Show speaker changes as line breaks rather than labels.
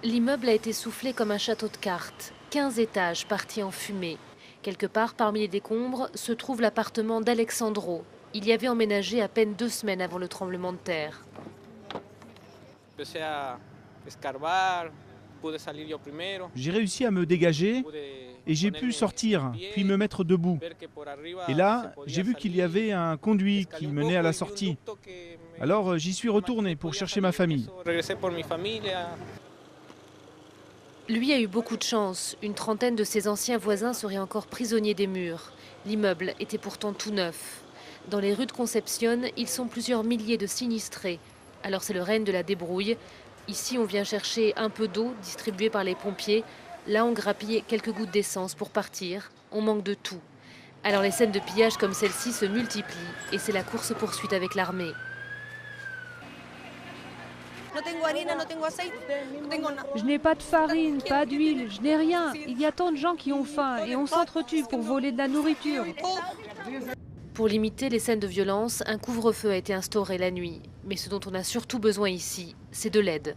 L'immeuble a été soufflé comme un château de cartes. 15 étages partis en fumée. Quelque part parmi les décombres se trouve l'appartement d'Alexandro. Il y avait emménagé à peine 2 semaines avant le tremblement de terre.
J'ai réussi à me dégager et j'ai pu sortir, puis me mettre debout. Et là, j'ai vu qu'il y avait un conduit qui menait à la sortie. Alors j'y suis retourné pour chercher ma famille.
Lui a eu beaucoup de chance. Une trentaine de ses anciens voisins seraient encore prisonniers des murs. L'immeuble était pourtant tout neuf. Dans les rues de Concepción, ils sont plusieurs milliers de sinistrés. Alors c'est le règne de la débrouille. Ici, on vient chercher un peu d'eau distribuée par les pompiers. Là, on grappille quelques gouttes d'essence pour partir. On manque de tout. Alors les scènes de pillage comme celle-ci se multiplient et c'est la course-poursuite avec l'armée.
Je n'ai pas de farine, pas d'huile, je n'ai rien. Il y a tant de gens qui ont faim et on s'entretue pour voler de la nourriture.
Pour limiter les scènes de violence, un couvre-feu a été instauré la nuit. Mais ce dont on a surtout besoin ici, c'est de l'aide.